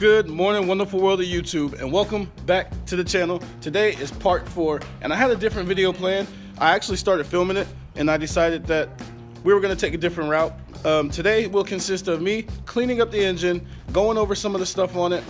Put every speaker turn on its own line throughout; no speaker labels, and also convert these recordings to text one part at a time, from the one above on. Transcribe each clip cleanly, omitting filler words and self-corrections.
Good morning, wonderful world of YouTube, and welcome back to the channel. Today is part 4, and I had a different video planned. I actually started filming it, and I decided that we were going to take a different route. Today will consist of me cleaning up the engine, going over some of the stuff on it,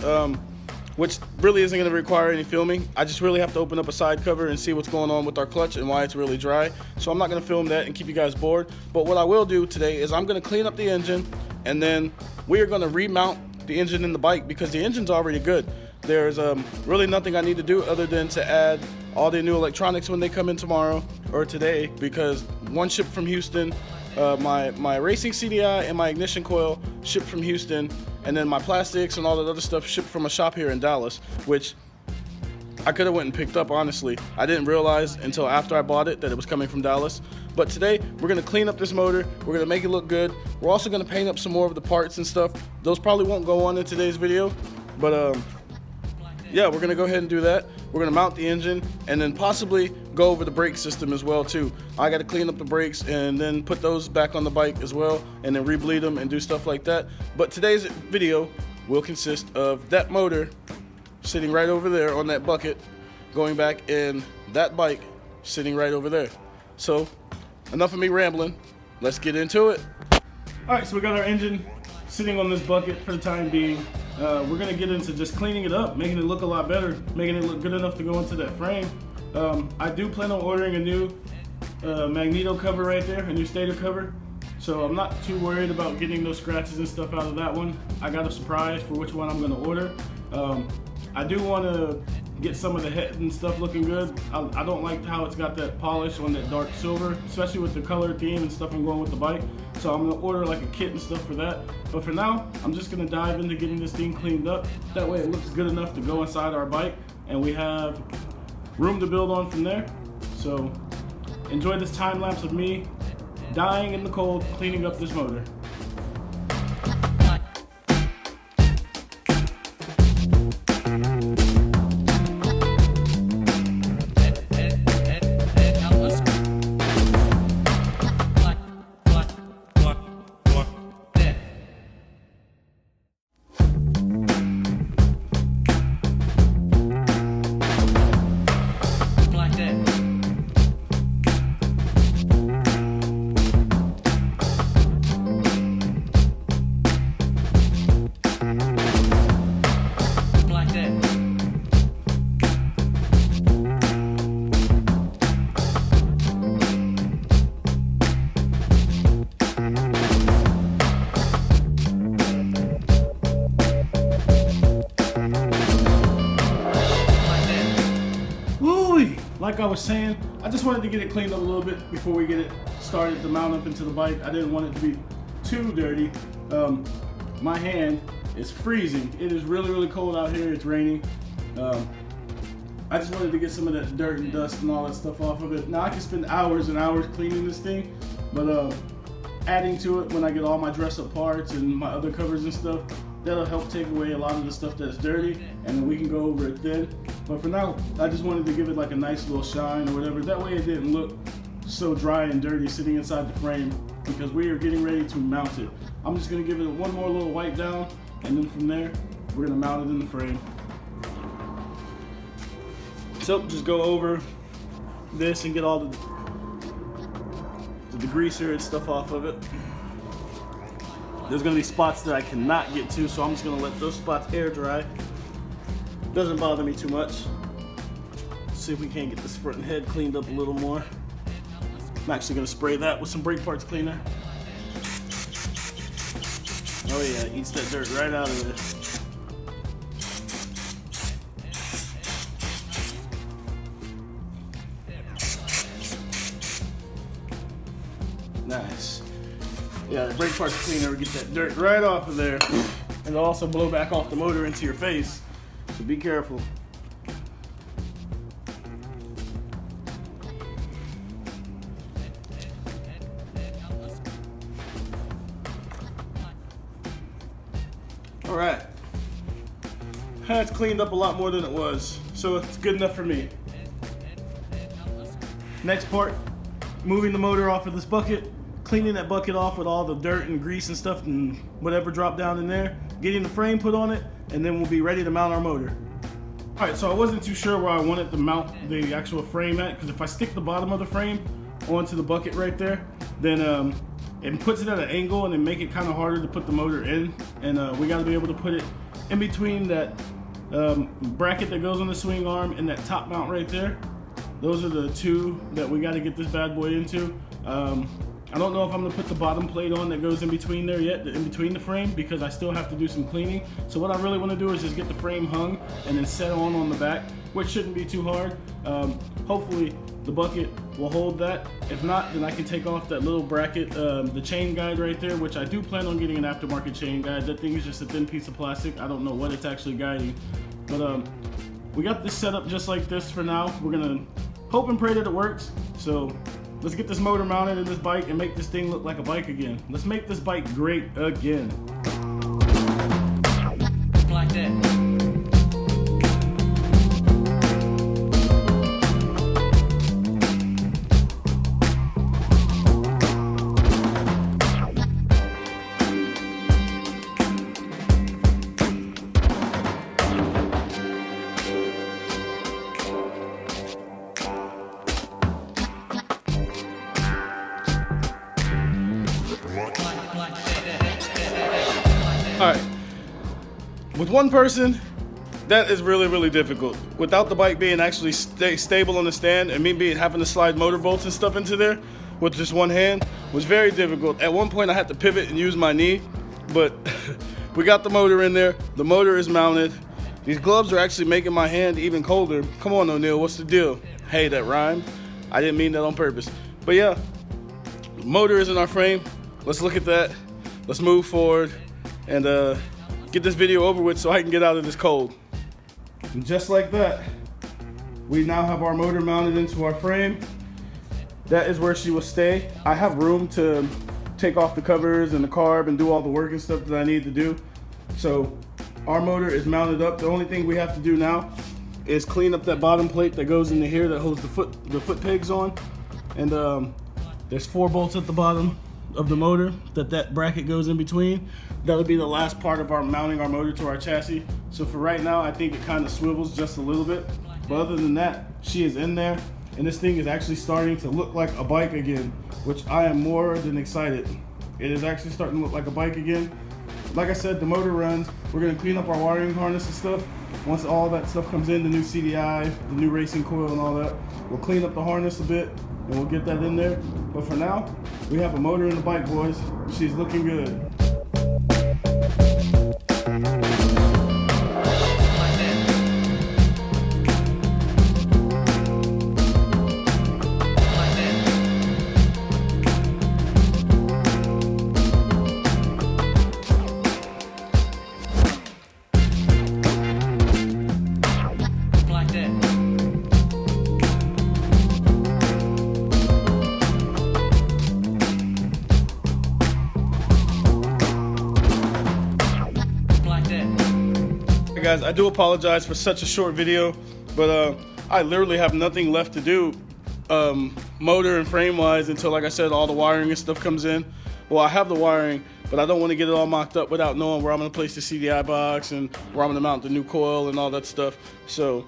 which really isn't going to require any filming. I just really have to open up a side cover and see what's going on with our clutch and why it's really dry. So I'm not going to film that and keep you guys bored. But what I will do today is I'm going to clean up the engine, and then we are going to remount the engine in the bike because the engine's already good. There's really nothing I need to do other than to add all the new electronics when they come in tomorrow or today, because one shipped from Houston, my racing CDI and my ignition coil shipped from Houston, and then my plastics and all that other stuff shipped from a shop here in Dallas, which I could have went and picked up, honestly. I didn't realize until after I bought it that it was coming from Dallas. But today, we're gonna clean up this motor. We're gonna make it look good. We're also gonna paint up some more of the parts and stuff. Those probably won't go on in today's video, but yeah, we're gonna go ahead and do that. We're gonna mount the engine and then possibly go over the brake system as well too. I gotta clean up the brakes and then put those back on the bike as well, and then rebleed them and do stuff like that. But today's video will consist of that motor sitting right over there on that bucket, going back, and that bike sitting right over there. So enough of me rambling, let's get into it. All right, so we got our engine sitting on this bucket for the time being. We're gonna get into just cleaning it up, making it look a lot better, making it look good enough to go into that frame. I do plan on ordering a new magneto cover right there, a new stator cover. So I'm not too worried about getting those scratches and stuff out of that one. I got a surprise for which one I'm gonna order. I do want to get some of the head and stuff looking good. I don't like how it's got that polish on that dark silver, especially with the color theme and stuff I'm going with the bike. So I'm gonna order like a kit and stuff for that. But for now, I'm just gonna dive into getting this thing cleaned up. That way it looks good enough to go inside our bike, and we have room to build on from there. So enjoy this time lapse of me dying in the cold, cleaning up this motor. Like I was saying, I just wanted to get it cleaned up a little bit before we get it started to mount up into the bike. I didn't want it to be too dirty. My hand is freezing. It is really, really cold out here. It's raining. I just wanted to get some of that dirt and dust and all that stuff off of it. Now I can spend hours and hours cleaning this thing, but adding to it when I get all my dress up parts and my other covers and stuff, that'll help take away a lot of the stuff that's dirty, and then we can go over it then. But for now, I just wanted to give it like a nice little shine or whatever. That way it didn't look so dry and dirty sitting inside the frame, because we are getting ready to mount it. I'm just gonna give it one more little wipe down, and then from there, we're gonna mount it in the frame. So just go over this and get all the greaser and stuff off of it. There's gonna be spots that I cannot get to, so I'm just gonna let those spots air dry. Doesn't bother me too much. Let's see if we can't get this front head cleaned up a little more. I'm actually gonna spray that with some brake parts cleaner. Oh yeah, it eats that dirt right out of it. Nice. Yeah, the brake parts cleaner will get that dirt right off of there, and it'll also blow back off the motor into your face, so be careful. All right, that's cleaned up a lot more than it was, so it's good enough for me. Next part, moving the motor off of this bucket, cleaning that bucket off with all the dirt and grease and stuff and whatever dropped down in there, getting the frame put on it, and then we'll be ready to mount our motor. All right, so I wasn't too sure where I wanted to mount the actual frame at, because if I stick the bottom of the frame onto the bucket right there, then it puts it at an angle and then make it kind of harder to put the motor in. And we got to be able to put it in between that bracket that goes on the swing arm and that top mount right there. Those are the two that we got to get this bad boy into. I don't know if I'm gonna put the bottom plate on that goes in between there yet, in between the frame, because I still have to do some cleaning. So what I really want to do is just get the frame hung and then set on the back, which shouldn't be too hard. Hopefully the bucket will hold that. If not, then I can take off that little bracket, the chain guide right there, which I do plan on getting an aftermarket chain guide. That thing is just a thin piece of plastic. I don't know what it's actually guiding, but we got this set up just like this for now. We're gonna hope and pray that it works. So let's get this motor mounted in this bike and make this thing look like a bike again. Let's make this bike great again.
Like that.
All right, with one person, that is really difficult. Without the bike being actually stable on the stand and me having to slide motor bolts and stuff into there with just one hand was very difficult. At one point I had to pivot and use my knee, but we got the motor in there. The motor is mounted. These gloves are actually making my hand even colder. Come on, O'Neal, what's the deal? Hey, that rhymed. I didn't mean that on purpose. But yeah, motor is in our frame. Let's look at that. Let's move forward and get this video over with so I can get out of this cold. And just like that, we now have our motor mounted into our frame. That is where she will stay. I have room to take off the covers and the carb and do all the work and stuff that I need to do. So our motor is mounted up. The only thing we have to do now is clean up that bottom plate that goes into here that holds the foot pegs on. And there's 4 bolts at the bottom of the motor that bracket goes in between. That would be the last part of our mounting our motor to our chassis. So for right now, I think it kind of swivels just a little bit. But other than that, she is in there. And this thing is actually starting to look like a bike again, which I am more than excited. It is actually starting to look like a bike again. Like I said, the motor runs. We're gonna clean up our wiring harness and stuff. Once all that stuff comes in, the new CDI, the new racing coil and all that, we'll clean up the harness a bit and we'll get that in there. But for now, we have a motor in the bike, boys. She's looking good. Guys, I do apologize for such a short video, but I literally have nothing left to do motor and frame wise until, like I said, all the wiring and stuff comes in. Well, I have the wiring, but I don't want to get it all mocked up without knowing where I'm going to place the CDI box and where I'm going to mount the new coil and all that stuff. So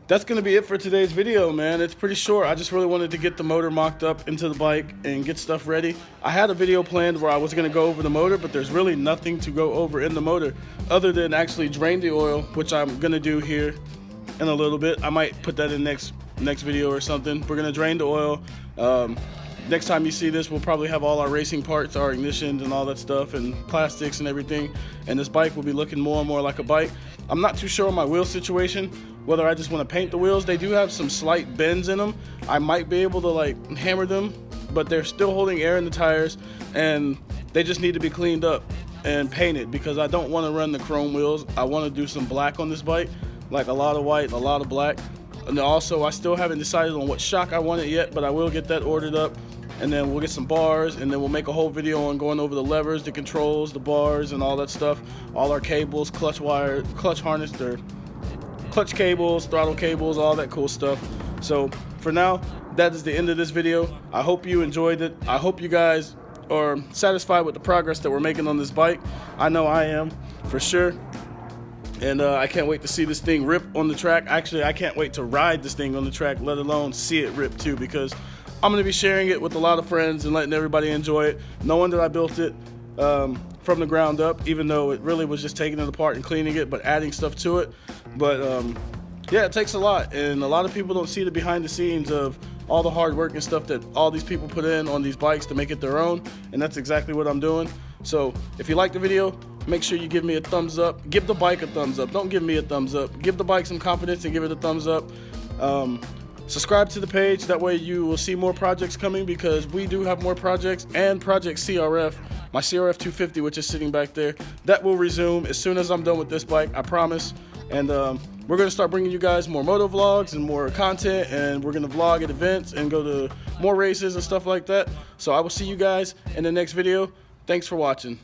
that's going to be it for today's video, man. It's pretty short. I just really wanted to get the motor mocked up into the bike and get stuff ready. I had a video planned where I was going to go over the motor, but there's really nothing to go over in the motor other than actually drain the oil, which I'm going to do here in a little bit. I might put that in next video or something. We're going to drain the oil. Next time you see this, we'll probably have all our racing parts, our ignitions and all that stuff, and plastics and everything. And this bike will be looking more and more like a bike. I'm not too sure on my wheel situation, whether I just want to paint the wheels. They do have some slight bends in them. I might be able to like hammer them, but they're still holding air in the tires, and they just need to be cleaned up and painted because I don't want to run the chrome wheels. I want to do some black on this bike, like a lot of white, a lot of black. And also, I still haven't decided on what shock I want it yet, but I will get that ordered up. And then we'll get some bars, and then we'll make a whole video on going over the levers, the controls, the bars, and all that stuff. All our cables, clutch wire, clutch harness, or clutch cables, throttle cables, all that cool stuff. So for now, that is the end of this video. I hope you enjoyed it. I hope you guys are satisfied with the progress that we're making on this bike. I know I am, for sure. and I can't wait to see this thing rip on the track. Actually, I can't wait to ride this thing on the track, let alone see it rip too, because I'm going to be sharing it with a lot of friends and letting everybody enjoy it, knowing that I built it from the ground up, even though it really was just taking it apart and cleaning it, but adding stuff to it. But yeah, it takes a lot, and a lot of people don't see the behind the scenes of all the hard work and stuff that all these people put in on these bikes to make it their own, and that's exactly what I'm doing. So if you like the video, make sure you give me a thumbs up. Give the bike a thumbs up. Don't give me a thumbs up. Give the bike some confidence and give it a thumbs up. Subscribe to the page, that way you will see more projects coming, because we do have more projects, and Project CRF, my CRF 250, which is sitting back there, that will resume as soon as I'm done with this bike, I promise. And we're going to start bringing you guys more moto vlogs and more content, and we're going to vlog at events and go to more races and stuff like that. So I will see you guys in the next video. Thanks for watching.